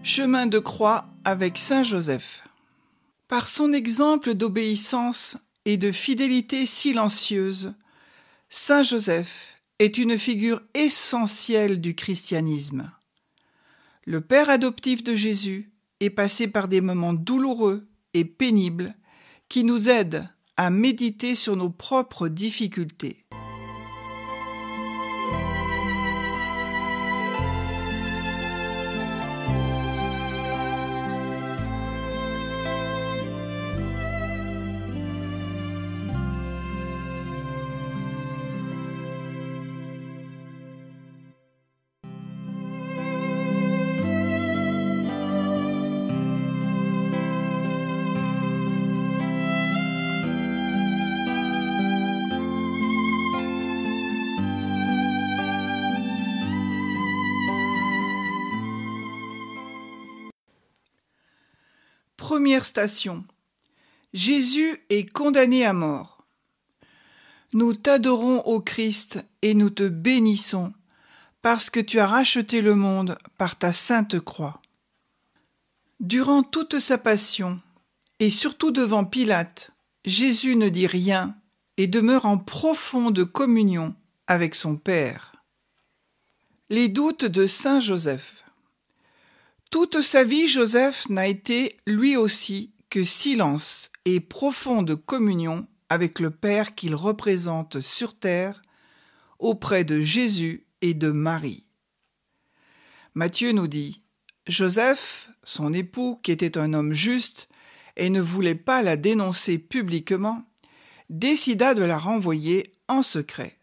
Chemin de croix avec Saint Joseph. Par son exemple d'obéissance et de fidélité silencieuse, Saint Joseph est une figure essentielle du christianisme. Le père adoptif de Jésus est passé par des moments douloureux et pénibles qui nous aident à méditer sur nos propres difficultés. Première station. Jésus est condamné à mort. Nous t'adorons, ô Christ, et nous te bénissons, parce que tu as racheté le monde par ta sainte croix. Durant toute sa passion, et surtout devant Pilate, Jésus ne dit rien et demeure en profonde communion avec son Père. Les doutes de Saint Joseph. Toute sa vie, Joseph n'a été, lui aussi, que silence et profonde communion avec le Père qu'il représente sur terre, auprès de Jésus et de Marie. Matthieu nous dit « Joseph, son époux, qui était un homme juste et ne voulait pas la dénoncer publiquement, décida de la renvoyer en secret.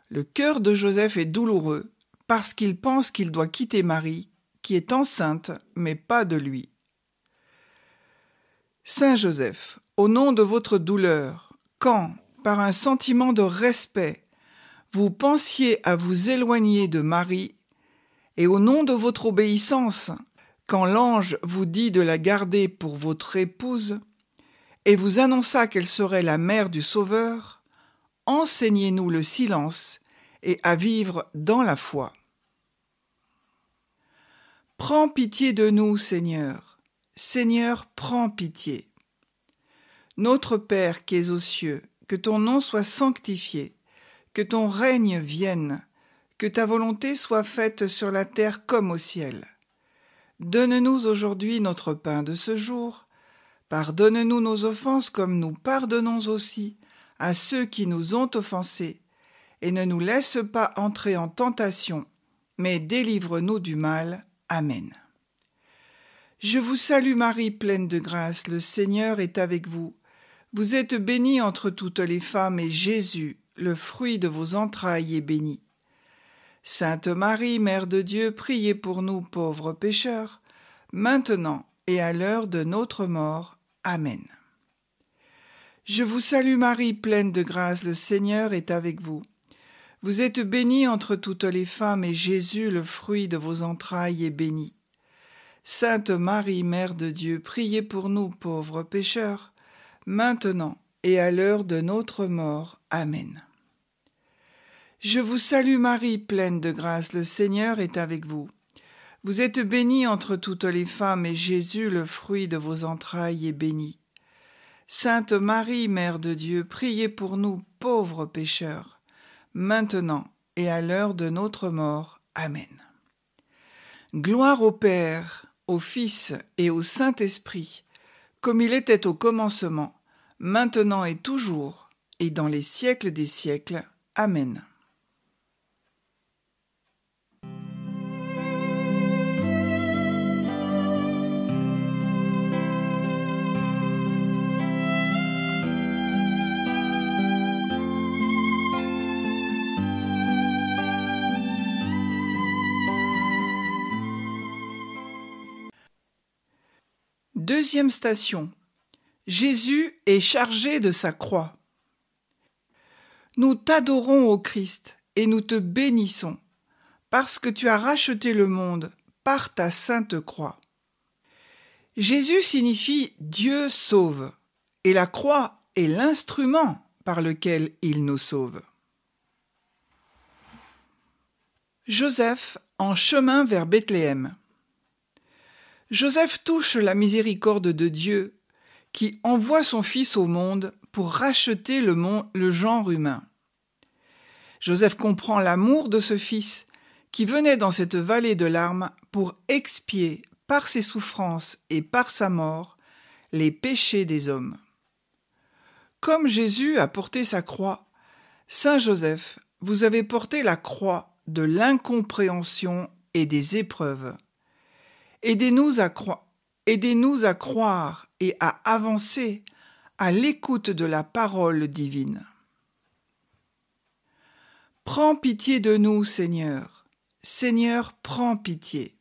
Le cœur de Joseph est douloureux parce qu'il pense qu'il doit quitter Marie, qui est enceinte, mais pas de lui. Saint Joseph, au nom de votre douleur, quand, par un sentiment de respect, vous pensiez à vous éloigner de Marie, et au nom de votre obéissance, quand l'ange vous dit de la garder pour votre épouse, et vous annonça qu'elle serait la mère du Sauveur, enseignez-nous le silence et à vivre dans la foi. Prends pitié de nous, Seigneur. Seigneur, prends pitié. Notre Père qui es aux cieux, que ton nom soit sanctifié, que ton règne vienne, que ta volonté soit faite sur la terre comme au ciel. Donne-nous aujourd'hui notre pain de ce jour. Pardonne-nous nos offenses comme nous pardonnons aussi à ceux qui nous ont offensés. Et ne nous laisse pas entrer en tentation, mais délivre-nous du mal. Amen. Je vous salue Marie, pleine de grâce, le Seigneur est avec vous. Vous êtes bénie entre toutes les femmes, et Jésus, le fruit de vos entrailles, est béni. Sainte Marie, Mère de Dieu, priez pour nous pauvres pécheurs, maintenant et à l'heure de notre mort. Amen. Je vous salue Marie, pleine de grâce, le Seigneur est avec vous. Vous êtes bénie entre toutes les femmes, et Jésus, le fruit de vos entrailles, est béni. Sainte Marie, Mère de Dieu, priez pour nous pauvres pécheurs, maintenant et à l'heure de notre mort. Amen. Je vous salue Marie, pleine de grâce, le Seigneur est avec vous. Vous êtes bénie entre toutes les femmes, et Jésus, le fruit de vos entrailles, est béni. Sainte Marie, Mère de Dieu, priez pour nous pauvres pécheurs, maintenant et à l'heure de notre mort. Amen. Gloire au Père, au Fils et au Saint-Esprit, comme il était au commencement, maintenant et toujours, et dans les siècles des siècles. Amen. Deuxième station. Jésus est chargé de sa croix. Nous t'adorons, ô Christ, et nous te bénissons, parce que tu as racheté le monde par ta sainte croix. Jésus signifie Dieu sauve, et la croix est l'instrument par lequel il nous sauve. Joseph en chemin vers Bethléem. Joseph touche la miséricorde de Dieu qui envoie son Fils au monde pour racheter le genre humain. Joseph comprend l'amour de ce Fils qui venait dans cette vallée de larmes pour expier par ses souffrances et par sa mort les péchés des hommes. Comme Jésus a porté sa croix, Saint Joseph, vous avez porté la croix de l'incompréhension et des épreuves. Aidez-nous à croire et à avancer à l'écoute de la parole divine. Prends pitié de nous, Seigneur. Seigneur, prends pitié.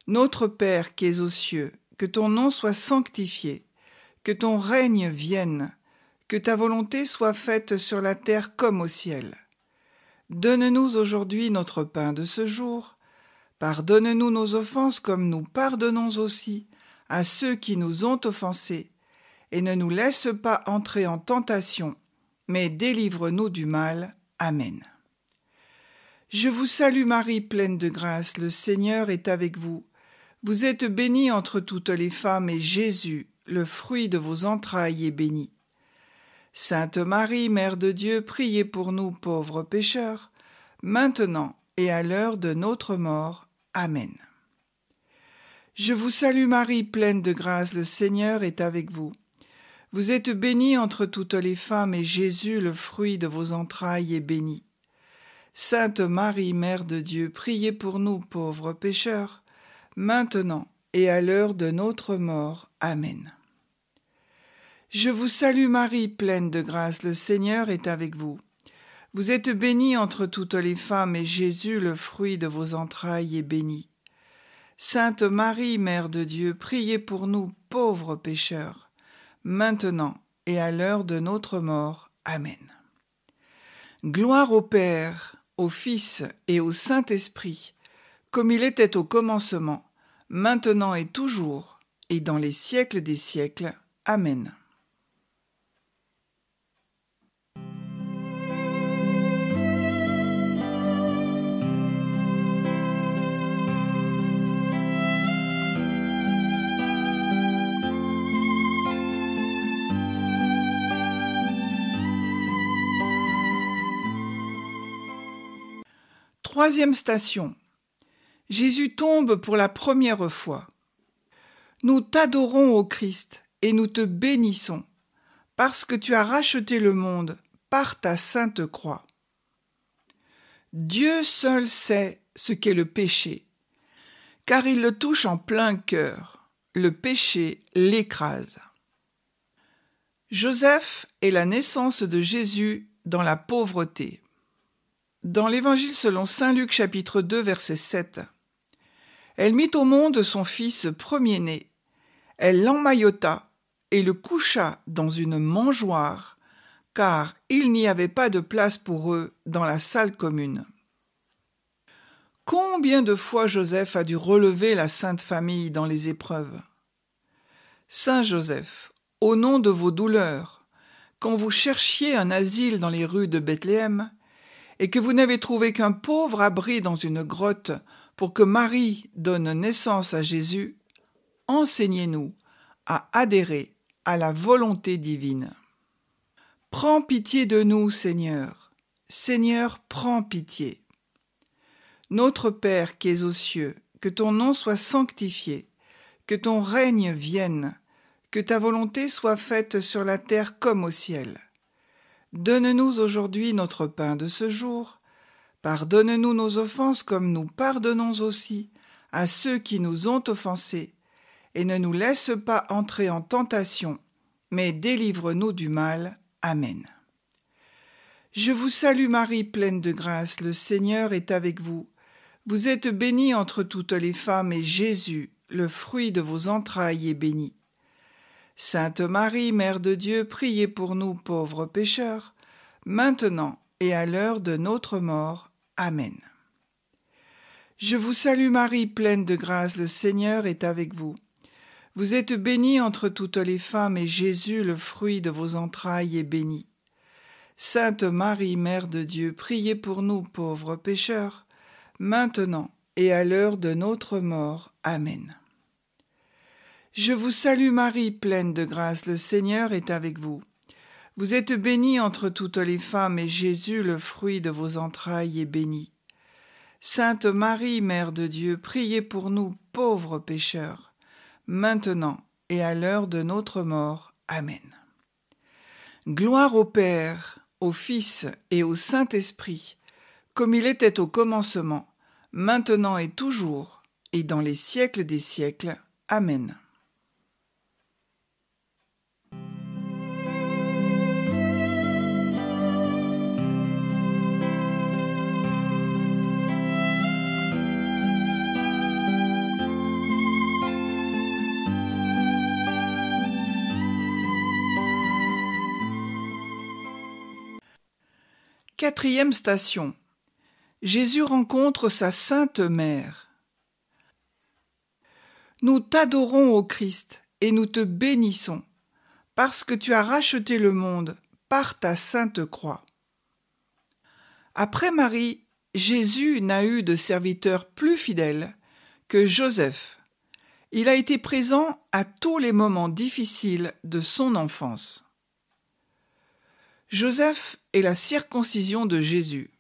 Notre Père qui es aux cieux, que ton nom soit sanctifié, que ton règne vienne, que ta volonté soit faite sur la terre comme au ciel. Donne-nous aujourd'hui notre pain de ce jour. Pardonne-nous nos offenses comme nous pardonnons aussi à ceux qui nous ont offensés, et ne nous laisse pas entrer en tentation, mais délivre-nous du mal. Amen. Je vous salue Marie, pleine de grâce, le Seigneur est avec vous. Vous êtes bénie entre toutes les femmes, et Jésus, le fruit de vos entrailles, est béni. Sainte Marie, Mère de Dieu, priez pour nous pauvres pécheurs, maintenant et à l'heure de notre mort. Amen. Je vous salue Marie, pleine de grâce, le Seigneur est avec vous. Vous êtes bénie entre toutes les femmes, et Jésus, le fruit de vos entrailles, est béni. Sainte Marie, Mère de Dieu, priez pour nous pauvres pécheurs, maintenant et à l'heure de notre mort. Amen. Je vous salue Marie, pleine de grâce, le Seigneur est avec vous. Vous êtes bénie entre toutes les femmes, et Jésus, le fruit de vos entrailles, est béni. Sainte Marie, Mère de Dieu, priez pour nous pauvres pécheurs, maintenant et à l'heure de notre mort. Amen. Gloire au Père, au Fils et au Saint-Esprit, comme il était au commencement, maintenant et toujours, et dans les siècles des siècles. Amen. Troisième station. Jésus tombe pour la première fois. Nous t'adorons, ô Christ, et nous te bénissons, parce que tu as racheté le monde par ta sainte croix. Dieu seul sait ce qu'est le péché, car il le touche en plein cœur. Le péché l'écrase. Joseph est la naissance de Jésus dans la pauvreté. Dans l'Évangile selon saint Luc chapitre 2 verset 7, elle mit au monde son fils premier-né, elle l'emmaillota et le coucha dans une mangeoire, car il n'y avait pas de place pour eux dans la salle commune. Combien de fois Joseph a dû relever la Sainte Famille dans les épreuves? Saint Joseph, au nom de vos douleurs, quand vous cherchiez un asile dans les rues de Bethléem, et que vous n'avez trouvé qu'un pauvre abri dans une grotte pour que Marie donne naissance à Jésus, enseignez-nous à adhérer à la volonté divine. Prends pitié de nous, Seigneur. Seigneur, prends pitié. Notre Père qui es aux cieux, que ton nom soit sanctifié, que ton règne vienne, que ta volonté soit faite sur la terre comme au ciel. Donne-nous aujourd'hui notre pain de ce jour. Pardonne-nous nos offenses comme nous pardonnons aussi à ceux qui nous ont offensés, et ne nous laisse pas entrer en tentation, mais délivre-nous du mal. Amen. Je vous salue Marie, pleine de grâce, le Seigneur est avec vous. Vous êtes bénie entre toutes les femmes, et Jésus, le fruit de vos entrailles, est béni. Sainte Marie, Mère de Dieu, priez pour nous pauvres pécheurs, maintenant et à l'heure de notre mort. Amen. Je vous salue Marie, pleine de grâce, le Seigneur est avec vous. Vous êtes bénie entre toutes les femmes, et Jésus, le fruit de vos entrailles, est béni. Sainte Marie, Mère de Dieu, priez pour nous pauvres pécheurs, maintenant et à l'heure de notre mort. Amen. Je vous salue Marie, pleine de grâce, le Seigneur est avec vous. Vous êtes bénie entre toutes les femmes, et Jésus, le fruit de vos entrailles, est béni. Sainte Marie, Mère de Dieu, priez pour nous pauvres pécheurs, maintenant et à l'heure de notre mort. Amen. Gloire au Père, au Fils et au Saint-Esprit, comme il était au commencement, maintenant et toujours, et dans les siècles des siècles. Amen. Quatrième station. Jésus rencontre sa Sainte Mère. Nous t'adorons, ô Christ, et nous te bénissons, parce que tu as racheté le monde par ta sainte croix. Après Marie, Jésus n'a eu de serviteur plus fidèle que Joseph. Il a été présent à tous les moments difficiles de son enfance. Joseph est la circoncision de Jésus.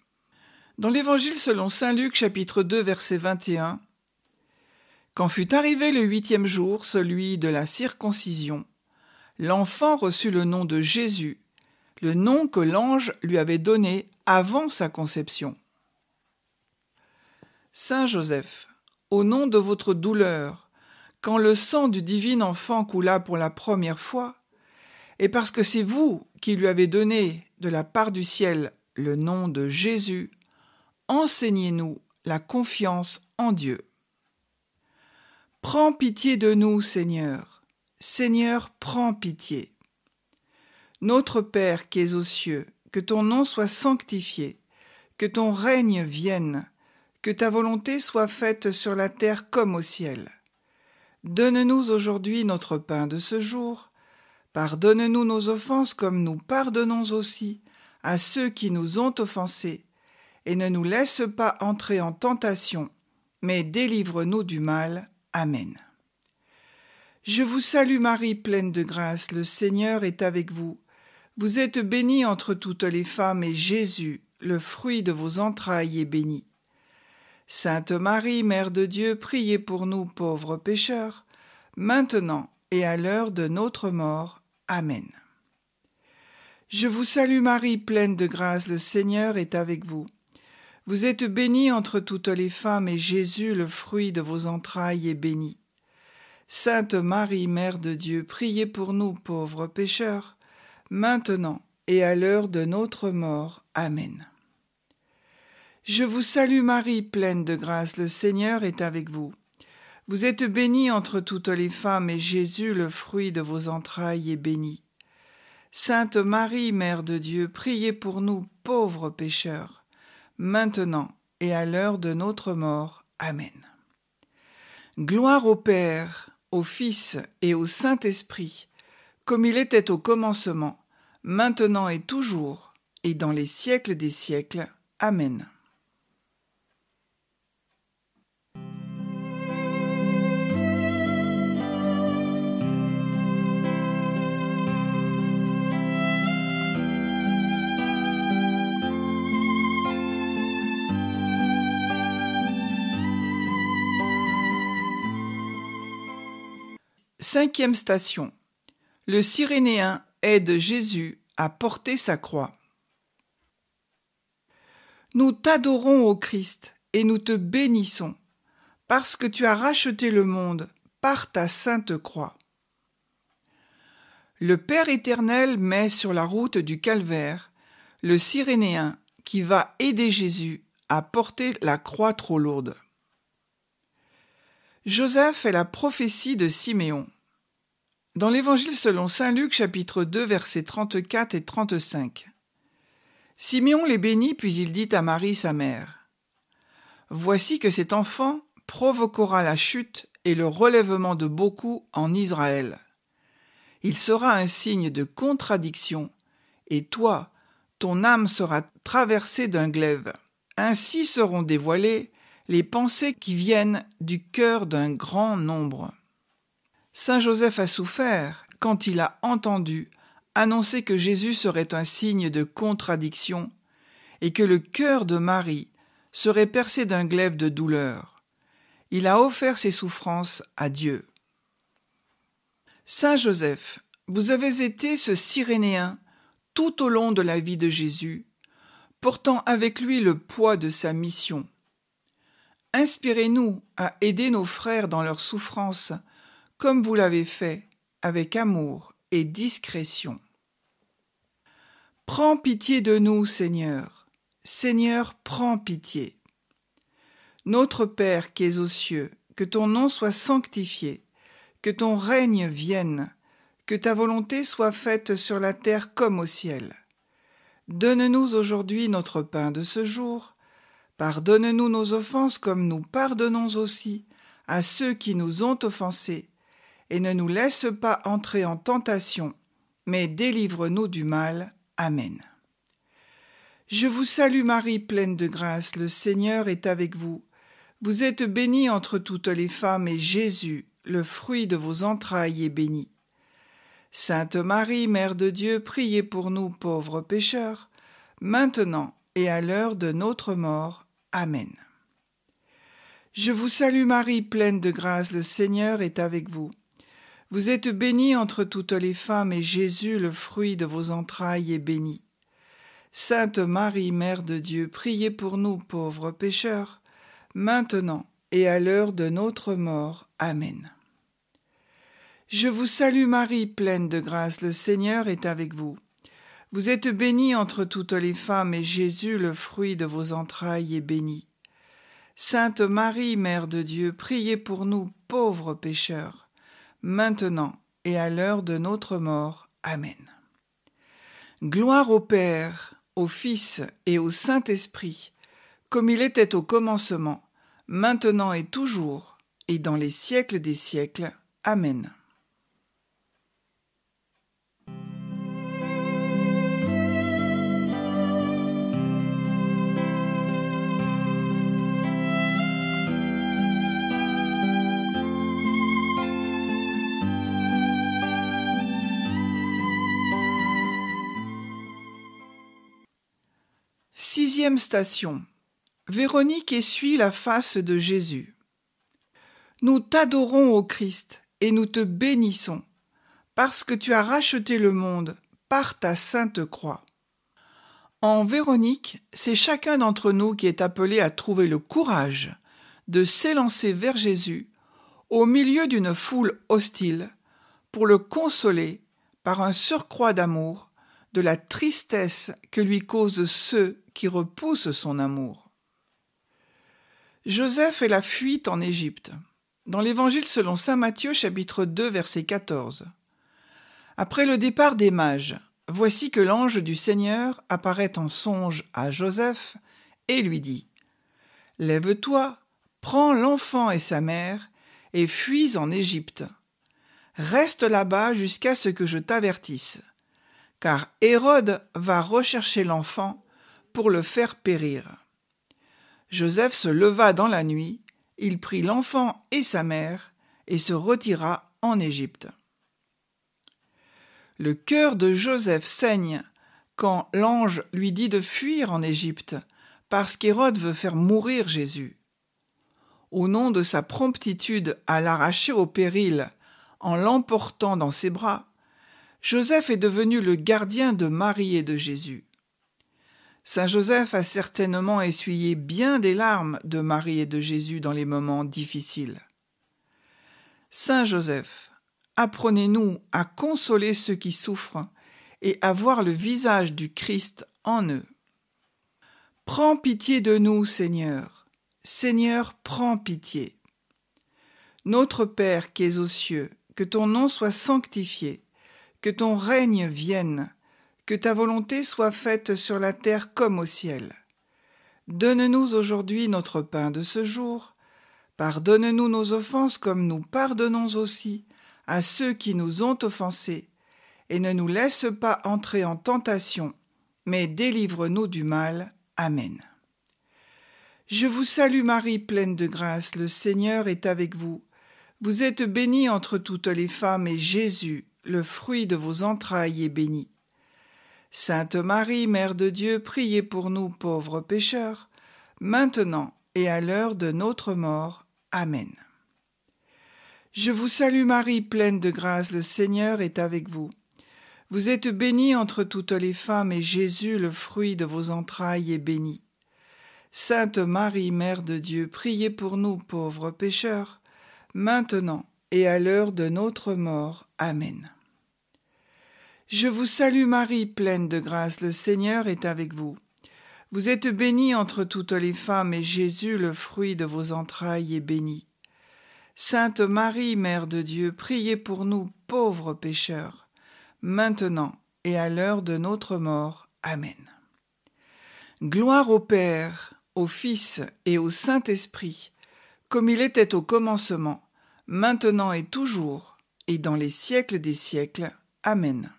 Dans l'Évangile selon saint Luc, chapitre 2, verset 21, « Quand fut arrivé le 8e jour, celui de la circoncision, l'enfant reçut le nom de Jésus, le nom que l'ange lui avait donné avant sa conception. » Saint Joseph, au nom de votre douleur, quand le sang du divin enfant coula pour la première fois, et parce que c'est vous qui lui avez donné de la part du ciel le nom de Jésus, enseignez-nous la confiance en Dieu. Prends pitié de nous, Seigneur. Seigneur, prends pitié. Notre Père qui es aux cieux, que ton nom soit sanctifié, que ton règne vienne, que ta volonté soit faite sur la terre comme au ciel. Donne-nous aujourd'hui notre pain de ce jour. Pardonne-nous nos offenses comme nous pardonnons aussi à ceux qui nous ont offensés, et ne nous laisse pas entrer en tentation, mais délivre-nous du mal. Amen. Je vous salue Marie, pleine de grâce, le Seigneur est avec vous. Vous êtes bénie entre toutes les femmes, et Jésus, le fruit de vos entrailles, est béni. Sainte Marie, Mère de Dieu, priez pour nous pauvres pécheurs, maintenant et à l'heure de notre mort. Amen. Je vous salue Marie, pleine de grâce, le Seigneur est avec vous. Vous êtes bénie entre toutes les femmes, et Jésus, le fruit de vos entrailles, est béni. Sainte Marie, Mère de Dieu, priez pour nous pauvres pécheurs, maintenant et à l'heure de notre mort. Amen. Je vous salue Marie, pleine de grâce, le Seigneur est avec vous. Vous êtes bénie entre toutes les femmes, et Jésus, le fruit de vos entrailles, est béni. Sainte Marie, Mère de Dieu, priez pour nous pauvres pécheurs, maintenant et à l'heure de notre mort. Amen. Gloire au Père, au Fils et au Saint-Esprit, comme il était au commencement, maintenant et toujours, et dans les siècles des siècles. Amen. Cinquième station. Le Cyrénéen aide Jésus à porter sa croix. Nous t'adorons, ô Christ, et nous te bénissons, parce que tu as racheté le monde par ta sainte croix. Le Père éternel met sur la route du calvaire le Cyrénéen qui va aider Jésus à porter la croix trop lourde. Joseph est la prophétie de Siméon. Dans l'Évangile selon saint Luc, chapitre 2, versets 34 et 35. Siméon les bénit, puis il dit à Marie, sa mère, « Voici que cet enfant provoquera la chute et le relèvement de beaucoup en Israël. Il sera un signe de contradiction, et toi, ton âme sera traversée d'un glaive. Ainsi seront dévoilées les pensées qui viennent du cœur d'un grand nombre. » Saint Joseph a souffert quand il a entendu annoncer que Jésus serait un signe de contradiction et que le cœur de Marie serait percé d'un glaive de douleur. Il a offert ses souffrances à Dieu. Saint Joseph, vous avez été ce Cyrénéen tout au long de la vie de Jésus, portant avec lui le poids de sa mission. Inspirez-nous à aider nos frères dans leurs souffrances, comme vous l'avez fait, avec amour et discrétion. Prends pitié de nous, Seigneur. Seigneur, prends pitié. Notre Père qui es aux cieux, que ton nom soit sanctifié, que ton règne vienne, que ta volonté soit faite sur la terre comme au ciel. Donne-nous aujourd'hui notre pain de ce jour. Pardonne-nous nos offenses comme nous pardonnons aussi à ceux qui nous ont offensés, et ne nous laisse pas entrer en tentation, mais délivre-nous du mal. Amen. Je vous salue Marie, pleine de grâce, le Seigneur est avec vous. Vous êtes bénie entre toutes les femmes, et Jésus, le fruit de vos entrailles, est béni. Sainte Marie, Mère de Dieu, priez pour nous pauvres pécheurs, maintenant et à l'heure de notre mort. Amen. Je vous salue Marie, pleine de grâce, le Seigneur est avec vous. Vous êtes bénie entre toutes les femmes, et Jésus, le fruit de vos entrailles, est béni. Sainte Marie, Mère de Dieu, priez pour nous pauvres pécheurs, maintenant et à l'heure de notre mort. Amen. Je vous salue Marie, pleine de grâce, le Seigneur est avec vous. Vous êtes bénie entre toutes les femmes, et Jésus, le fruit de vos entrailles, est béni. Sainte Marie, Mère de Dieu, priez pour nous pauvres pécheurs, maintenant et à l'heure de notre mort. Amen. Gloire au Père, au Fils et au Saint-Esprit, comme il était au commencement, maintenant et toujours, et dans les siècles des siècles. Amen. Sixième station. Véronique essuie la face de Jésus. Nous t'adorons, ô Christ, et nous te bénissons, parce que tu as racheté le monde par ta sainte croix. En Véronique, c'est chacun d'entre nous qui est appelé à trouver le courage de s'élancer vers Jésus au milieu d'une foule hostile pour le consoler par un surcroît d'amour de la tristesse que lui causent ceux qui repoussent son amour. Joseph et la fuite en Égypte. Dans l'Évangile selon saint Matthieu, chapitre 2, verset 14. Après le départ des mages, voici que l'ange du Seigneur apparaît en songe à Joseph et lui dit : « Lève-toi, prends l'enfant et sa mère, et fuis en Égypte. Reste là-bas jusqu'à ce que je t'avertisse, car Hérode va rechercher l'enfant pour le faire périr. » Joseph se leva dans la nuit, il prit l'enfant et sa mère et se retira en Égypte. Le cœur de Joseph saigne quand l'ange lui dit de fuir en Égypte parce qu'Hérode veut faire mourir Jésus. Au nom de sa promptitude à l'arracher au péril en l'emportant dans ses bras, Joseph est devenu le gardien de Marie et de Jésus. Saint Joseph a certainement essuyé bien des larmes de Marie et de Jésus dans les moments difficiles. Saint Joseph, apprenez-nous à consoler ceux qui souffrent et à voir le visage du Christ en eux. Prends pitié de nous, Seigneur. Seigneur, prends pitié. Notre Père qui es aux cieux, que ton nom soit sanctifié, que ton règne vienne, que ta volonté soit faite sur la terre comme au ciel. Donne-nous aujourd'hui notre pain de ce jour. Pardonne-nous nos offenses comme nous pardonnons aussi à ceux qui nous ont offensés, et ne nous laisse pas entrer en tentation, mais délivre-nous du mal. Amen. Je vous salue Marie, pleine de grâce, le Seigneur est avec vous. Vous êtes bénie entre toutes les femmes, et Jésus, le fruit de vos entrailles, est béni. Sainte Marie, Mère de Dieu, priez pour nous pauvres pécheurs, maintenant et à l'heure de notre mort. Amen. Je vous salue Marie, pleine de grâce, le Seigneur est avec vous. Vous êtes bénie entre toutes les femmes, et Jésus, le fruit de vos entrailles, est béni. Sainte Marie, Mère de Dieu, priez pour nous pauvres pécheurs, maintenant et à l'heure de notre mort. Amen. Je vous salue Marie, pleine de grâce, le Seigneur est avec vous. Vous êtes bénie entre toutes les femmes, et Jésus, le fruit de vos entrailles, est béni. Sainte Marie, Mère de Dieu, priez pour nous pauvres pécheurs, maintenant et à l'heure de notre mort. Amen. Gloire au Père, au Fils et au Saint-Esprit, comme il était au commencement, maintenant et toujours, et dans les siècles des siècles. Amen.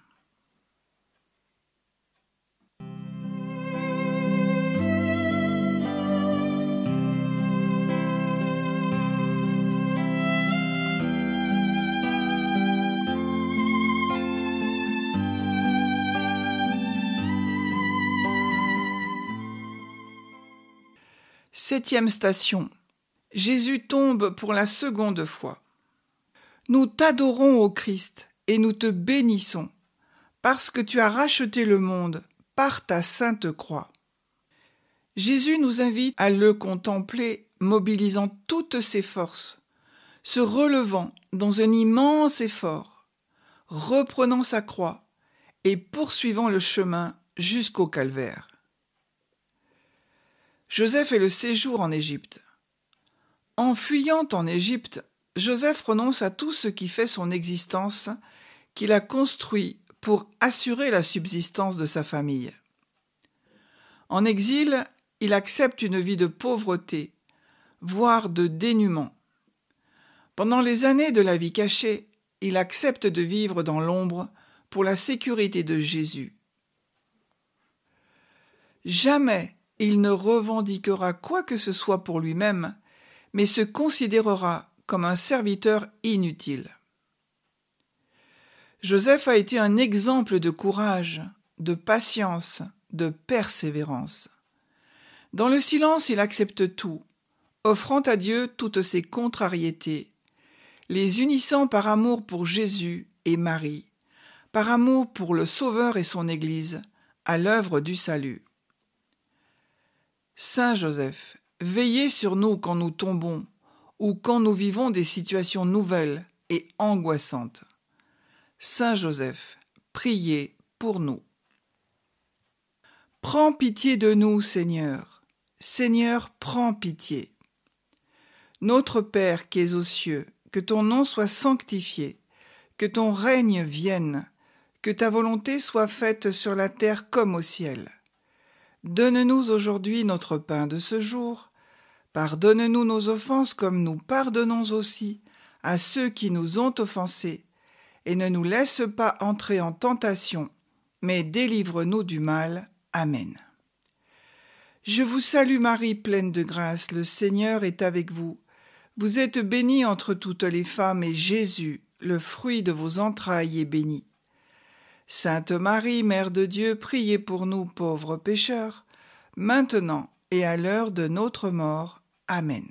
Septième station. Jésus tombe pour la seconde fois. Nous t'adorons, ô Christ, et nous te bénissons, parce que tu as racheté le monde par ta sainte croix. Jésus nous invite à le contempler, mobilisant toutes ses forces, se relevant dans un immense effort, reprenant sa croix et poursuivant le chemin jusqu'au calvaire. Joseph et le séjour en Égypte. En fuyant en Égypte, Joseph renonce à tout ce qui fait son existence, qu'il a construit pour assurer la subsistance de sa famille. En exil, il accepte une vie de pauvreté, voire de dénuement. Pendant les années de la vie cachée, il accepte de vivre dans l'ombre pour la sécurité de Jésus. Jamais il ne revendiquera quoi que ce soit pour lui-même, mais se considérera comme un serviteur inutile. Joseph a été un exemple de courage, de patience, de persévérance. Dans le silence, il accepte tout, offrant à Dieu toutes ses contrariétés, les unissant par amour pour Jésus et Marie, par amour pour le Sauveur et son Église, à l'œuvre du salut. Saint Joseph, veillez sur nous quand nous tombons ou quand nous vivons des situations nouvelles et angoissantes. Saint Joseph, priez pour nous. Prends pitié de nous, Seigneur. Seigneur, prends pitié. Notre Père qui es aux cieux, que ton nom soit sanctifié, que ton règne vienne, que ta volonté soit faite sur la terre comme au ciel. Donne-nous aujourd'hui notre pain de ce jour. Pardonne-nous nos offenses comme nous pardonnons aussi à ceux qui nous ont offensés. Et ne nous laisse pas entrer en tentation, mais délivre-nous du mal. Amen. Je vous salue Marie, pleine de grâce, le Seigneur est avec vous. Vous êtes bénie entre toutes les femmes, et Jésus, le fruit de vos entrailles, est béni. Sainte Marie, Mère de Dieu, priez pour nous pauvres pécheurs, maintenant et à l'heure de notre mort. Amen.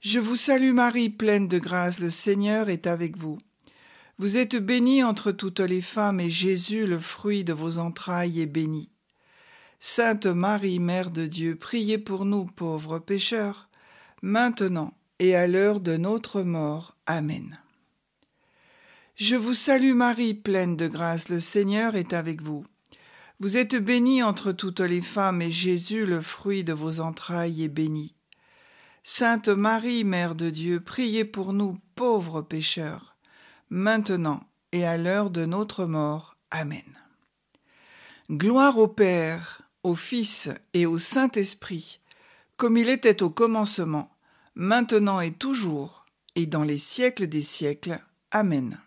Je vous salue Marie, pleine de grâce, le Seigneur est avec vous. Vous êtes bénie entre toutes les femmes, et Jésus, le fruit de vos entrailles, est béni. Sainte Marie, Mère de Dieu, priez pour nous pauvres pécheurs, maintenant et à l'heure de notre mort. Amen. Je vous salue Marie, pleine de grâce, le Seigneur est avec vous. Vous êtes bénie entre toutes les femmes, et Jésus, le fruit de vos entrailles, est béni. Sainte Marie, Mère de Dieu, priez pour nous pauvres pécheurs, maintenant et à l'heure de notre mort. Amen. Gloire au Père, au Fils et au Saint-Esprit, comme il était au commencement, maintenant et toujours, et dans les siècles des siècles. Amen.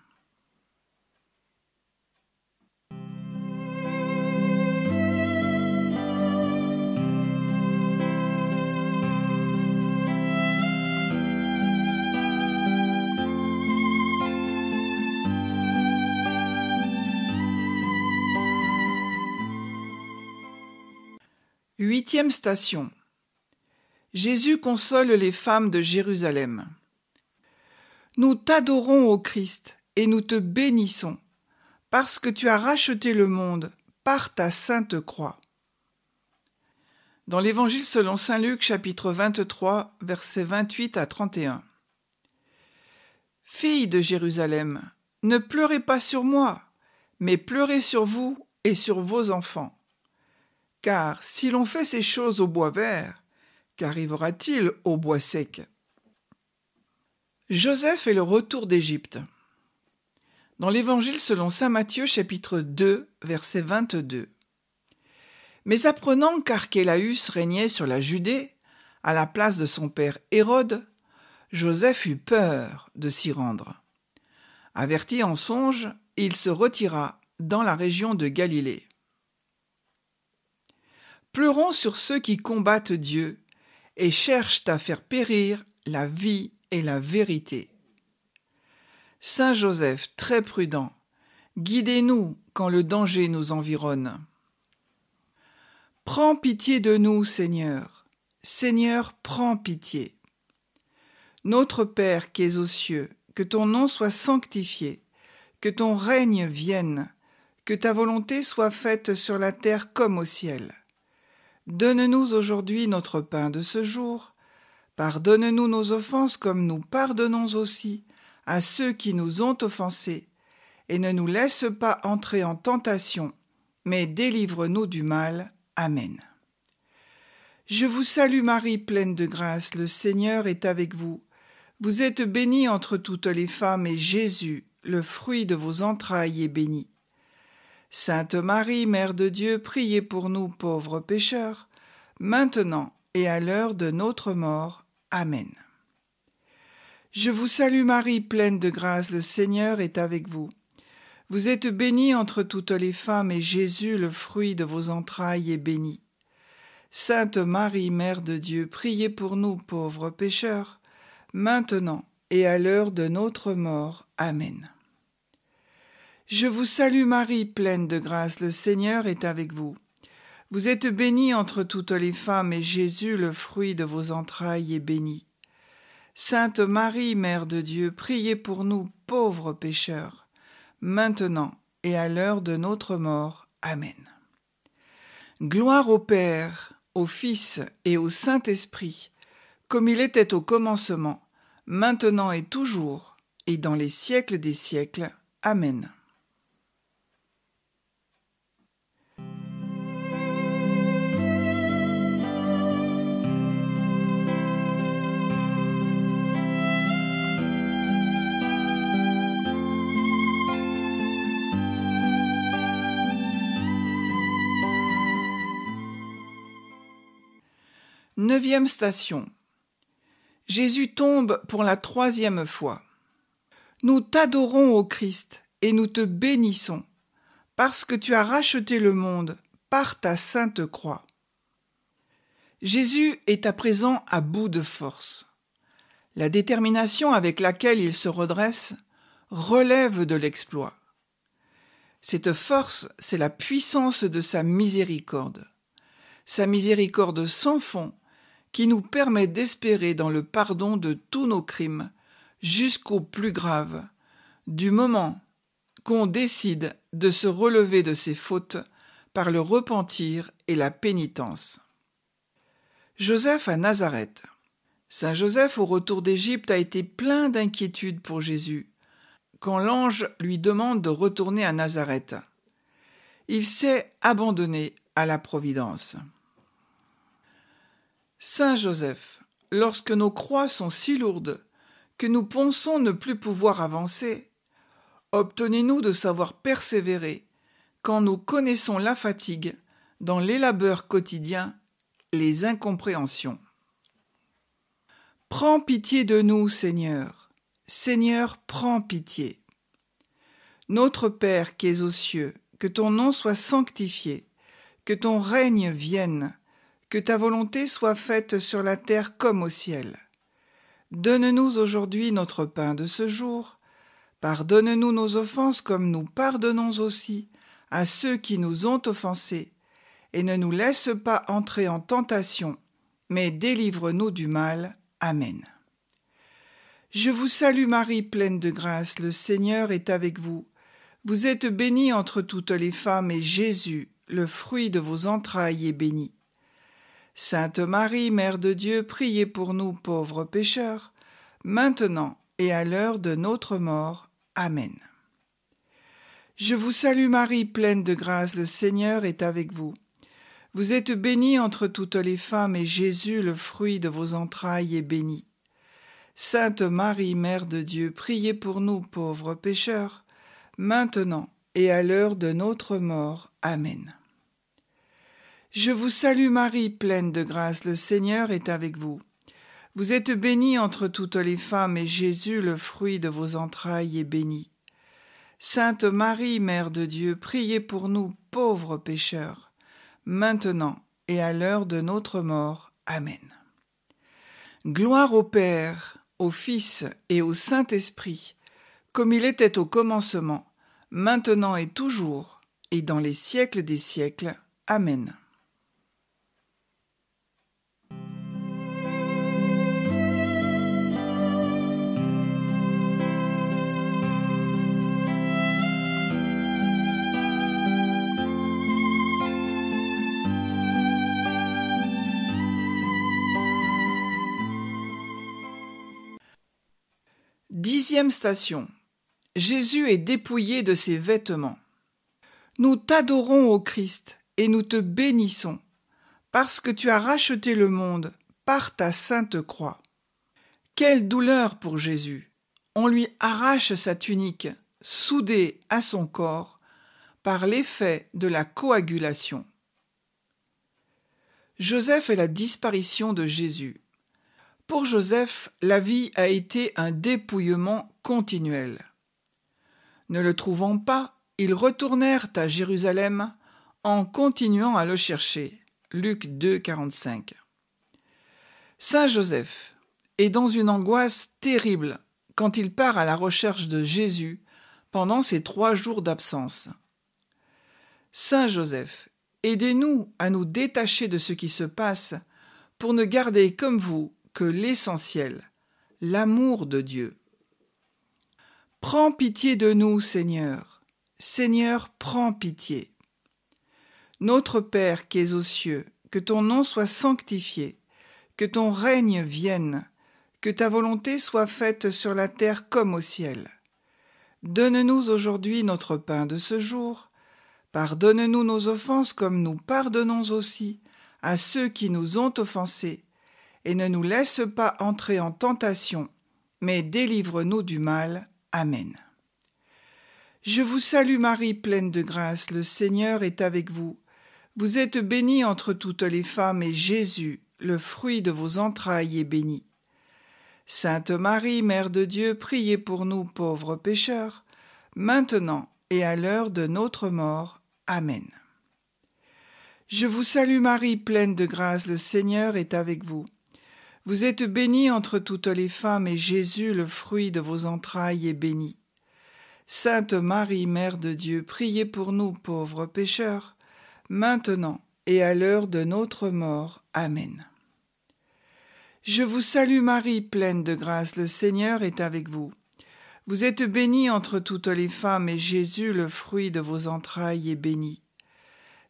8e station. Jésus console les femmes de Jérusalem. Nous t'adorons, ô Christ, et nous te bénissons, parce que tu as racheté le monde par ta sainte croix. Dans l'Évangile selon saint Luc, chapitre 23, versets 28 à 31. Filles de Jérusalem, ne pleurez pas sur moi, mais pleurez sur vous et sur vos enfants. Car si l'on fait ces choses au bois vert, qu'arrivera-t-il au bois sec? Joseph et le retour d'Égypte. Dans l'Évangile selon saint Matthieu, chapitre 2, verset 22. Mais apprenant qu'Archélaüs régnait sur la Judée, à la place de son père Hérode, Joseph eut peur de s'y rendre. Averti en songe, il se retira dans la région de Galilée. Pleurons sur ceux qui combattent Dieu et cherchent à faire périr la vie et la vérité. Saint Joseph, très prudent, guidez-nous quand le danger nous environne. Prends pitié de nous, Seigneur. Seigneur, prends pitié. Notre Père qui es aux cieux, que ton nom soit sanctifié, que ton règne vienne, que ta volonté soit faite sur la terre comme au ciel. Donne-nous aujourd'hui notre pain de ce jour. Pardonne-nous nos offenses comme nous pardonnons aussi à ceux qui nous ont offensés, et ne nous laisse pas entrer en tentation, mais délivre-nous du mal. Amen. Je vous salue Marie, pleine de grâce, le Seigneur est avec vous. Vous êtes bénie entre toutes les femmes, et Jésus, le fruit de vos entrailles, est béni. Sainte Marie, Mère de Dieu, priez pour nous pauvres pécheurs, maintenant et à l'heure de notre mort. Amen. Je vous salue Marie, pleine de grâce, le Seigneur est avec vous. Vous êtes bénie entre toutes les femmes, et Jésus, le fruit de vos entrailles, est béni. Sainte Marie, Mère de Dieu, priez pour nous pauvres pécheurs, maintenant et à l'heure de notre mort. Amen. Je vous salue Marie, pleine de grâce, le Seigneur est avec vous. Vous êtes bénie entre toutes les femmes, et Jésus, le fruit de vos entrailles, est béni. Sainte Marie, Mère de Dieu, priez pour nous pauvres pécheurs, maintenant et à l'heure de notre mort. Amen. Gloire au Père, au Fils et au Saint-Esprit, comme il était au commencement, maintenant et toujours, et dans les siècles des siècles. Amen. Neuvième station. Jésus tombe pour la 3e fois. Nous t'adorons, ô Christ, et nous te bénissons, parce que tu as racheté le monde par ta sainte croix. Jésus est à présent à bout de force. La détermination avec laquelle il se redresse relève de l'exploit. Cette force, c'est la puissance de sa miséricorde sans fond, qui nous permet d'espérer dans le pardon de tous nos crimes, jusqu'au plus grave, du moment qu'on décide de se relever de ses fautes par le repentir et la pénitence. Joseph à Nazareth. Saint Joseph, au retour d'Égypte, a été plein d'inquiétude pour Jésus, quand l'ange lui demande de retourner à Nazareth. Il s'est abandonné à la providence. Saint Joseph, lorsque nos croix sont si lourdes que nous pensons ne plus pouvoir avancer, obtenez-nous de savoir persévérer quand nous connaissons la fatigue dans les labeurs quotidiens, les incompréhensions. Prends pitié de nous, Seigneur. Seigneur, prends pitié. Notre Père qui es aux cieux, que ton nom soit sanctifié, que ton règne vienne, que ta volonté soit faite sur la terre comme au ciel. Donne-nous aujourd'hui notre pain de ce jour. Pardonne-nous nos offenses comme nous pardonnons aussi à ceux qui nous ont offensés, et ne nous laisse pas entrer en tentation, mais délivre-nous du mal. Amen. Je vous salue Marie, pleine de grâce, le Seigneur est avec vous. Vous êtes bénie entre toutes les femmes, et Jésus, le fruit de vos entrailles, est béni. Sainte Marie, Mère de Dieu, priez pour nous pauvres pécheurs, maintenant et à l'heure de notre mort. Amen. Je vous salue Marie, pleine de grâce, le Seigneur est avec vous. Vous êtes bénie entre toutes les femmes, et Jésus, le fruit de vos entrailles, est béni. Sainte Marie, Mère de Dieu, priez pour nous pauvres pécheurs, maintenant et à l'heure de notre mort. Amen. Je vous salue Marie, pleine de grâce, le Seigneur est avec vous. Vous êtes bénie entre toutes les femmes, et Jésus, le fruit de vos entrailles, est béni. Sainte Marie, Mère de Dieu, priez pour nous pauvres pécheurs, maintenant et à l'heure de notre mort. Amen. Gloire au Père, au Fils et au Saint-Esprit, comme il était au commencement, maintenant et toujours, et dans les siècles des siècles. Amen. Dixième station. Jésus est dépouillé de ses vêtements. Nous t'adorons, ô Christ, et nous te bénissons, parce que tu as racheté le monde par ta sainte croix. Quelle douleur pour Jésus! On lui arrache sa tunique, soudée à son corps, par l'effet de la coagulation. Joseph et la disparition de Jésus. Pour Joseph, la vie a été un dépouillement continuel. Ne le trouvant pas, ils retournèrent à Jérusalem en continuant à le chercher. Luc 2, 45. Saint Joseph est dans une angoisse terrible quand il part à la recherche de Jésus pendant ces 3 jours d'absence. Saint Joseph, aidez-nous à nous détacher de ce qui se passe pour ne garder comme vous que l'essentiel, l'amour de Dieu. Prends pitié de nous, Seigneur. Seigneur, prends pitié. Notre Père qui es aux cieux, que ton nom soit sanctifié, que ton règne vienne, que ta volonté soit faite sur la terre comme au ciel. Donne-nous aujourd'hui notre pain de ce jour. Pardonne-nous nos offenses comme nous pardonnons aussi à ceux qui nous ont offensés, et ne nous laisse pas entrer en tentation, mais délivre-nous du mal. Amen. Je vous salue Marie, pleine de grâce, le Seigneur est avec vous. Vous êtes bénie entre toutes les femmes, et Jésus, le fruit de vos entrailles, est béni. Sainte Marie, Mère de Dieu, priez pour nous pauvres pécheurs, maintenant et à l'heure de notre mort. Amen. Je vous salue Marie, pleine de grâce, le Seigneur est avec vous. Vous êtes bénie entre toutes les femmes, et Jésus, le fruit de vos entrailles, est béni. Sainte Marie, Mère de Dieu, priez pour nous pauvres pécheurs, maintenant et à l'heure de notre mort. Amen. Je vous salue Marie, pleine de grâce, le Seigneur est avec vous. Vous êtes bénie entre toutes les femmes, et Jésus, le fruit de vos entrailles, est béni.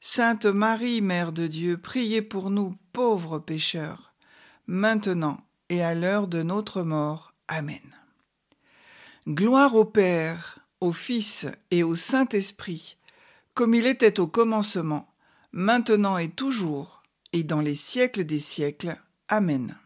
Sainte Marie, Mère de Dieu, priez pour nous pauvres pécheurs, maintenant et à l'heure de notre mort. Amen. Gloire au Père, au Fils et au Saint-Esprit, comme il était au commencement, maintenant et toujours, et dans les siècles des siècles. Amen.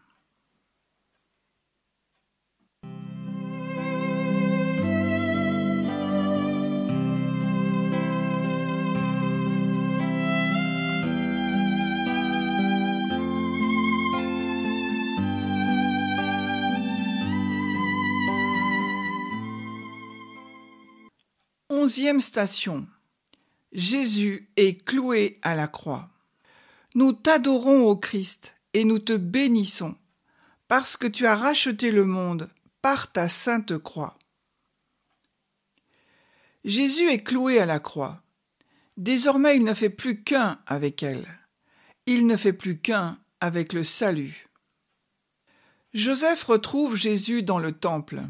Onzième station. Jésus est cloué à la croix. Nous t'adorons, ô Christ, et nous te bénissons, parce que tu as racheté le monde par ta sainte croix. Jésus est cloué à la croix. Désormais, il ne fait plus qu'un avec elle. Il ne fait plus qu'un avec le salut. Joseph retrouve Jésus dans le temple.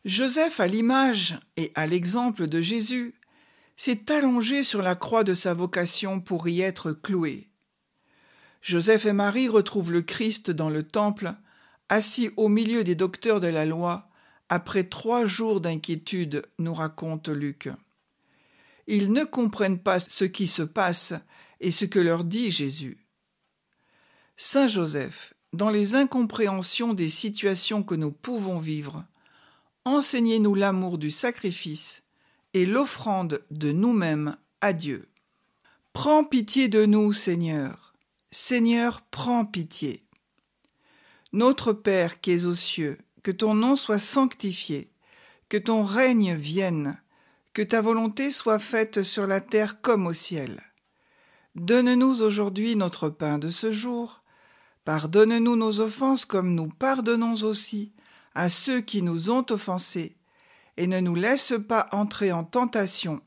Joseph, à l'image et à l'exemple de Jésus, s'est allongé sur la croix de sa vocation pour y être cloué. Joseph et Marie retrouvent le Christ dans le temple, assis au milieu des docteurs de la loi, après 3 jours d'inquiétude, nous raconte Luc. Ils ne comprennent pas ce qui se passe et ce que leur dit Jésus. Saint Joseph, dans les incompréhensions des situations que nous pouvons vivre, enseignez-nous l'amour du sacrifice et l'offrande de nous-mêmes à Dieu. Prends pitié de nous, Seigneur. Seigneur, prends pitié. Notre Père qui es aux cieux, que ton nom soit sanctifié, que ton règne vienne, que ta volonté soit faite sur la terre comme au ciel. Donne-nous aujourd'hui notre pain de ce jour. Pardonne-nous nos offenses comme nous pardonnons aussi à ceux qui nous ont offensés, et ne nous laisse pas entrer en tentation,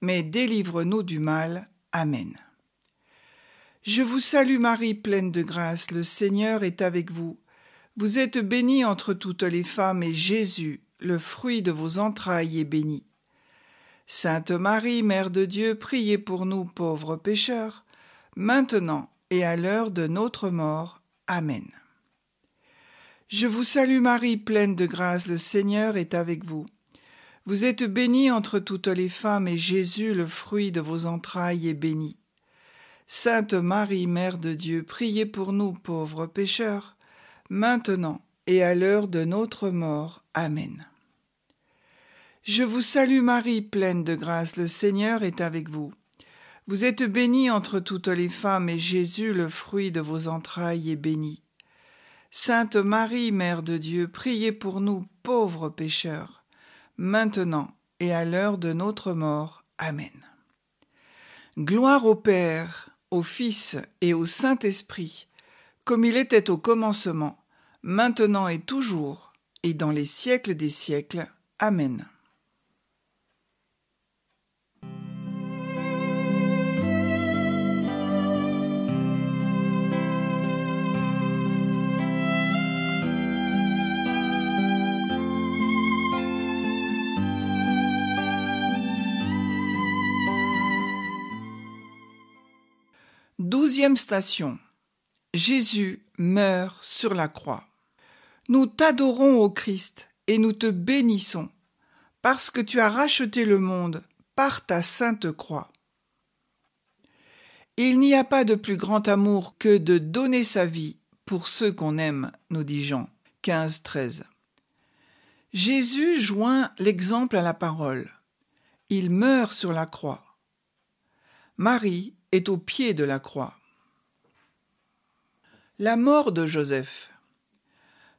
mais délivre-nous du mal. Amen. Je vous salue Marie, pleine de grâce, le Seigneur est avec vous. Vous êtes bénie entre toutes les femmes, et Jésus, le fruit de vos entrailles, est béni. Sainte Marie, Mère de Dieu, priez pour nous pauvres pécheurs, maintenant et à l'heure de notre mort. Amen. Je vous salue Marie, pleine de grâce, le Seigneur est avec vous. Vous êtes bénie entre toutes les femmes, et Jésus, le fruit de vos entrailles, est béni. Sainte Marie, Mère de Dieu, priez pour nous pauvres pécheurs, maintenant et à l'heure de notre mort. Amen. Je vous salue Marie, pleine de grâce, le Seigneur est avec vous. Vous êtes bénie entre toutes les femmes, et Jésus, le fruit de vos entrailles, est béni. Sainte Marie, Mère de Dieu, priez pour nous pauvres pécheurs, maintenant et à l'heure de notre mort. Amen. Gloire au Père, au Fils et au Saint-Esprit, comme il était au commencement, maintenant et toujours, et dans les siècles des siècles. Amen. Douzième station. Jésus meurt sur la croix. Nous t'adorons, ô Christ, et nous te bénissons, parce que tu as racheté le monde par ta sainte croix. Il n'y a pas de plus grand amour que de donner sa vie pour ceux qu'on aime, nous dit Jean 15, 13. Jésus joint l'exemple à la parole. Il meurt sur la croix. Marie est au pied de la croix. La mort de Joseph.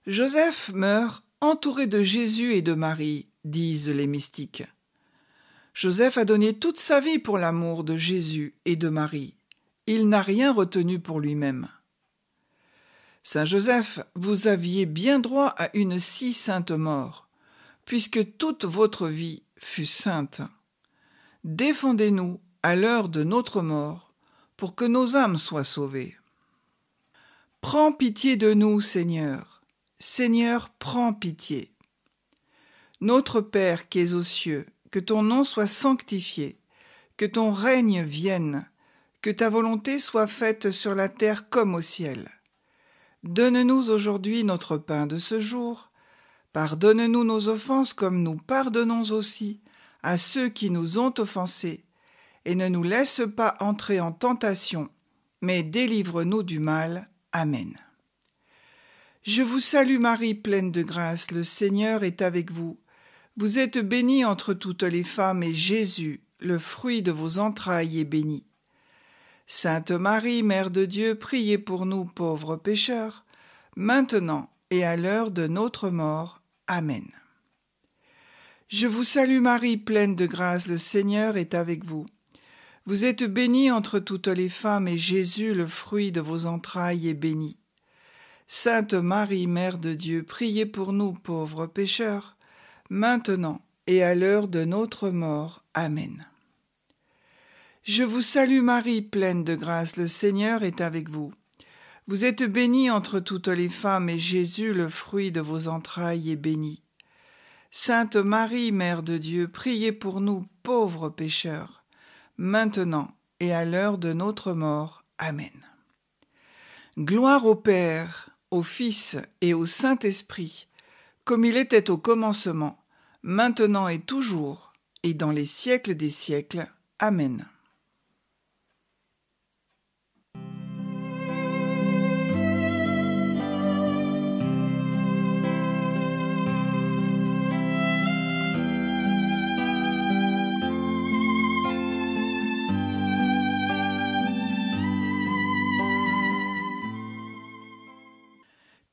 Joseph meurt entouré de Jésus et de Marie, disent les mystiques. Joseph a donné toute sa vie pour l'amour de Jésus et de Marie. Il n'a rien retenu pour lui-même. Saint Joseph, vous aviez bien droit à une si sainte mort, puisque toute votre vie fut sainte. Défendez-nous à l'heure de notre mort, pour que nos âmes soient sauvées. Prends pitié de nous, Seigneur. Seigneur, prends pitié. Notre Père qui es aux cieux, que ton nom soit sanctifié, que ton règne vienne, que ta volonté soit faite sur la terre comme au ciel. Donne-nous aujourd'hui notre pain de ce jour. Pardonne-nous nos offenses comme nous pardonnons aussi à ceux qui nous ont offensés, et ne nous laisse pas entrer en tentation, mais délivre-nous du mal. Amen. Je vous salue Marie, pleine de grâce, le Seigneur est avec vous. Vous êtes bénie entre toutes les femmes, et Jésus, le fruit de vos entrailles, est béni. Sainte Marie, Mère de Dieu, priez pour nous pauvres pécheurs, maintenant et à l'heure de notre mort. Amen. Je vous salue Marie, pleine de grâce, le Seigneur est avec vous. Vous êtes bénie entre toutes les femmes, et Jésus, le fruit de vos entrailles, est béni. Sainte Marie, Mère de Dieu, priez pour nous pauvres pécheurs, maintenant et à l'heure de notre mort. Amen. Je vous salue Marie, pleine de grâce, le Seigneur est avec vous. Vous êtes bénie entre toutes les femmes, et Jésus, le fruit de vos entrailles, est béni. Sainte Marie, Mère de Dieu, priez pour nous, pauvres pécheurs, maintenant et à l'heure de notre mort. Amen. Gloire au Père, au Fils et au Saint-Esprit, comme il était au commencement, maintenant et toujours, et dans les siècles des siècles. Amen.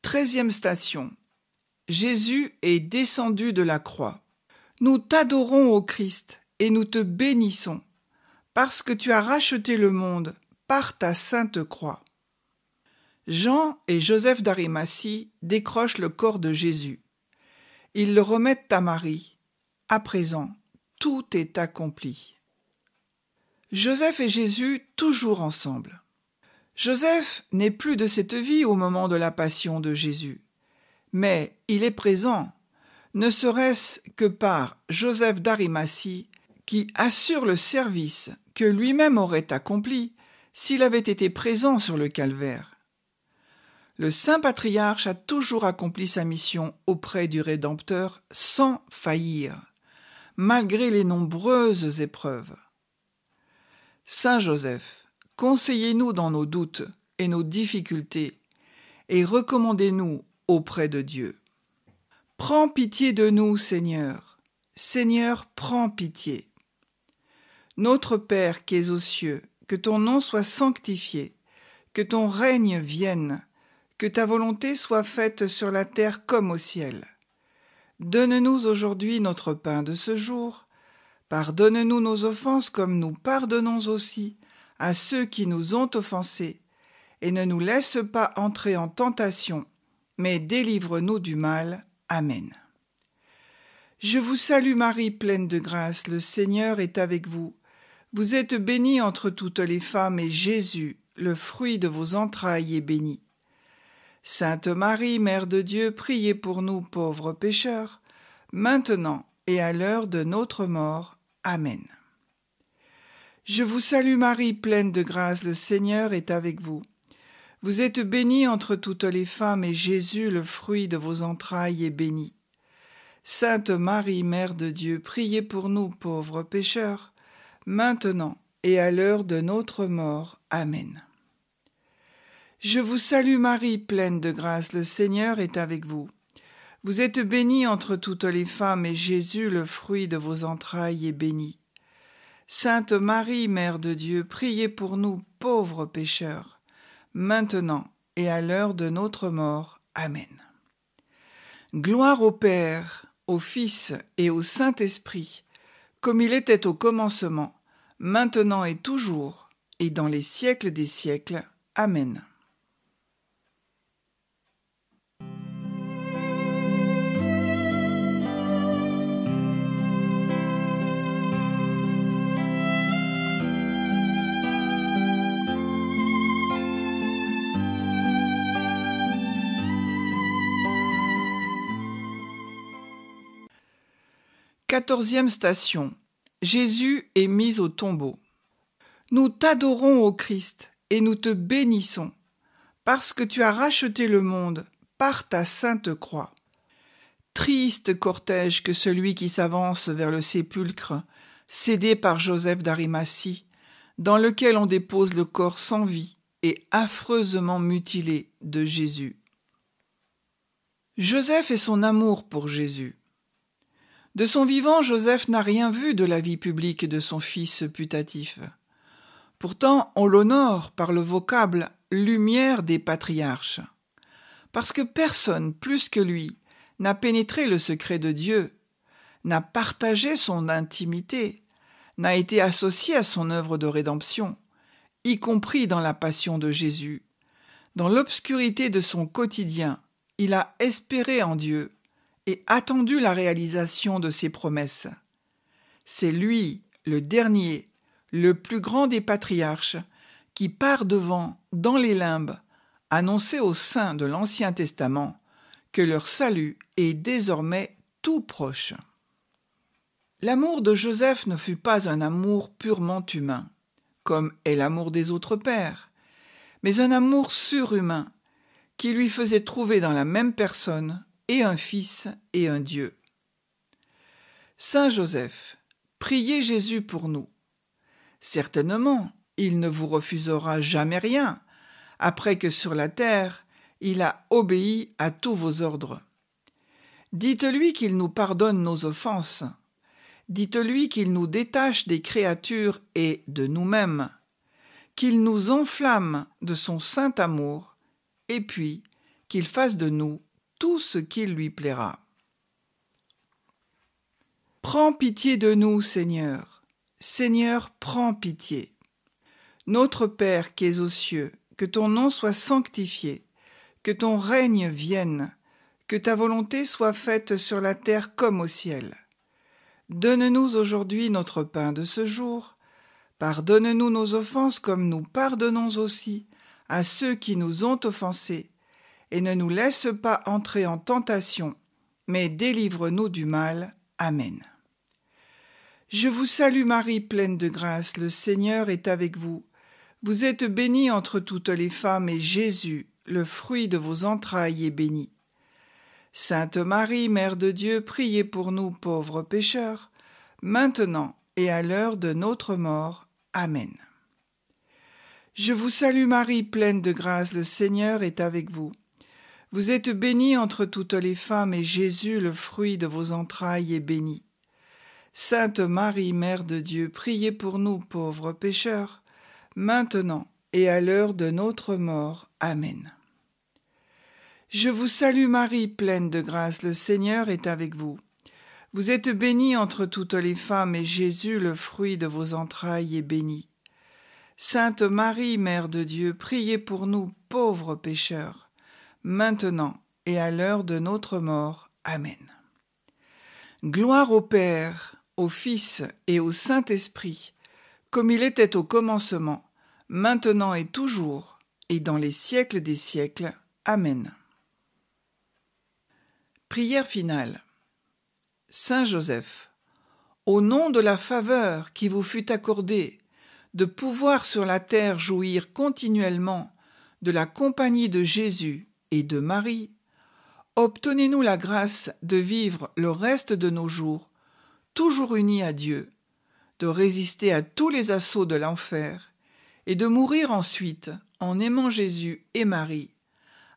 Treizième station. Jésus est descendu de la croix. Nous t'adorons, ô Christ, et nous te bénissons, parce que tu as racheté le monde par ta sainte croix. Jean et Joseph d'Arimathie décrochent le corps de Jésus. Ils le remettent à Marie. À présent, tout est accompli. Joseph et Jésus toujours ensemble. Joseph n'est plus de cette vie au moment de la passion de Jésus, mais il est présent, ne serait-ce que par Joseph d'Arimathie, qui assure le service que lui-même aurait accompli s'il avait été présent sur le calvaire. Le saint patriarche a toujours accompli sa mission auprès du Rédempteur sans faillir, malgré les nombreuses épreuves. Saint Joseph, conseillez-nous dans nos doutes et nos difficultés, et recommandez-nous auprès de Dieu. Prends pitié de nous, Seigneur. Seigneur, prends pitié. Notre Père qui es aux cieux, que ton nom soit sanctifié, que ton règne vienne, que ta volonté soit faite sur la terre comme au ciel. Donne-nous aujourd'hui notre pain de ce jour. Pardonne-nous nos offenses comme nous pardonnons aussi à ceux qui nous ont offensés, et ne nous laisse pas entrer en tentation, mais délivre-nous du mal. Amen. Je vous salue Marie, pleine de grâce, le Seigneur est avec vous. Vous êtes bénie entre toutes les femmes, et Jésus, le fruit de vos entrailles, est béni. Sainte Marie, Mère de Dieu, priez pour nous pauvres pécheurs, maintenant et à l'heure de notre mort. Amen. Je vous salue Marie, pleine de grâce, le Seigneur est avec vous. Vous êtes bénie entre toutes les femmes, et Jésus, le fruit de vos entrailles, est béni. Sainte Marie, Mère de Dieu, priez pour nous pauvres pécheurs, maintenant et à l'heure de notre mort. Amen. Je vous salue Marie, pleine de grâce, le Seigneur est avec vous. Vous êtes bénie entre toutes les femmes, et Jésus, le fruit de vos entrailles, est béni. Sainte Marie, Mère de Dieu, priez pour nous pauvres pécheurs, maintenant et à l'heure de notre mort. Amen. Gloire au Père, au Fils et au Saint-Esprit, comme il était au commencement, maintenant et toujours, et dans les siècles des siècles. Amen. Quatorzième station. Jésus est mis au tombeau. Nous t'adorons, ô Christ, et nous te bénissons, parce que tu as racheté le monde par ta sainte croix. Triste cortège que celui qui s'avance vers le sépulcre, cédé par Joseph d'Arimathie, dans lequel on dépose le corps sans vie et affreusement mutilé de Jésus. Joseph et son amour pour Jésus. De son vivant, Joseph n'a rien vu de la vie publique de son fils putatif. Pourtant, on l'honore par le vocable « lumière des patriarches », parce que personne plus que lui n'a pénétré le secret de Dieu, n'a partagé son intimité, n'a été associé à son œuvre de rédemption, y compris dans la passion de Jésus. Dans l'obscurité de son quotidien, il a espéré en Dieu et attendu la réalisation de ses promesses. C'est lui, le dernier, le plus grand des patriarches, qui part devant, dans les limbes, annoncer aux saints de l'Ancien Testament que leur salut est désormais tout proche. L'amour de Joseph ne fut pas un amour purement humain, comme est l'amour des autres pères, mais un amour surhumain qui lui faisait trouver dans la même personne et un Fils et un Dieu. Saint Joseph, priez Jésus pour nous. Certainement, il ne vous refusera jamais rien, après que sur la terre, il a obéi à tous vos ordres. Dites-lui qu'il nous pardonne nos offenses. Dites-lui qu'il nous détache des créatures et de nous-mêmes, qu'il nous enflamme de son saint amour, et puis qu'il fasse de nous tout ce qu'il lui plaira. Prends pitié de nous, Seigneur. Seigneur, prends pitié. Notre Père qui es aux cieux, que ton nom soit sanctifié, que ton règne vienne, que ta volonté soit faite sur la terre comme au ciel. Donne-nous aujourd'hui notre pain de ce jour. Pardonne-nous nos offenses comme nous pardonnons aussi à ceux qui nous ont offensés. Et ne nous laisse pas entrer en tentation, mais délivre-nous du mal. Amen. Je vous salue Marie, pleine de grâce, le Seigneur est avec vous. Vous êtes bénie entre toutes les femmes, et Jésus, le fruit de vos entrailles, est béni. Sainte Marie, Mère de Dieu, priez pour nous pauvres pécheurs, maintenant et à l'heure de notre mort. Amen. Je vous salue Marie, pleine de grâce, le Seigneur est avec vous. Vous êtes bénie entre toutes les femmes, et Jésus, le fruit de vos entrailles, est béni. Sainte Marie, Mère de Dieu, priez pour nous pauvres pécheurs, maintenant et à l'heure de notre mort. Amen. Je vous salue Marie, pleine de grâce, le Seigneur est avec vous. Vous êtes bénie entre toutes les femmes, et Jésus, le fruit de vos entrailles, est béni. Sainte Marie, Mère de Dieu, priez pour nous pauvres pécheurs, maintenant et à l'heure de notre mort. Amen. Gloire au Père, au Fils et au Saint-Esprit, comme il était au commencement, maintenant et toujours, et dans les siècles des siècles. Amen. Prière finale. Saint Joseph, au nom de la faveur qui vous fut accordée, de pouvoir sur la terre jouir continuellement de la compagnie de Jésus et de Marie, obtenez-nous la grâce de vivre le reste de nos jours toujours unis à Dieu, de résister à tous les assauts de l'enfer et de mourir ensuite en aimant Jésus et Marie,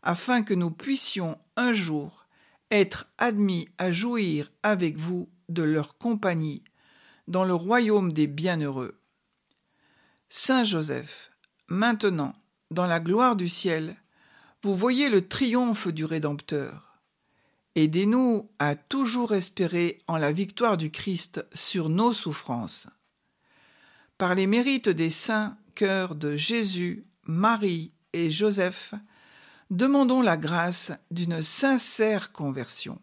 afin que nous puissions un jour être admis à jouir avec vous de leur compagnie dans le royaume des bienheureux. Saint Joseph, maintenant, dans la gloire du ciel, vous voyez le triomphe du Rédempteur. Aidez-nous à toujours espérer en la victoire du Christ sur nos souffrances. Par les mérites des saints cœurs de Jésus, Marie et Joseph, demandons la grâce d'une sincère conversion.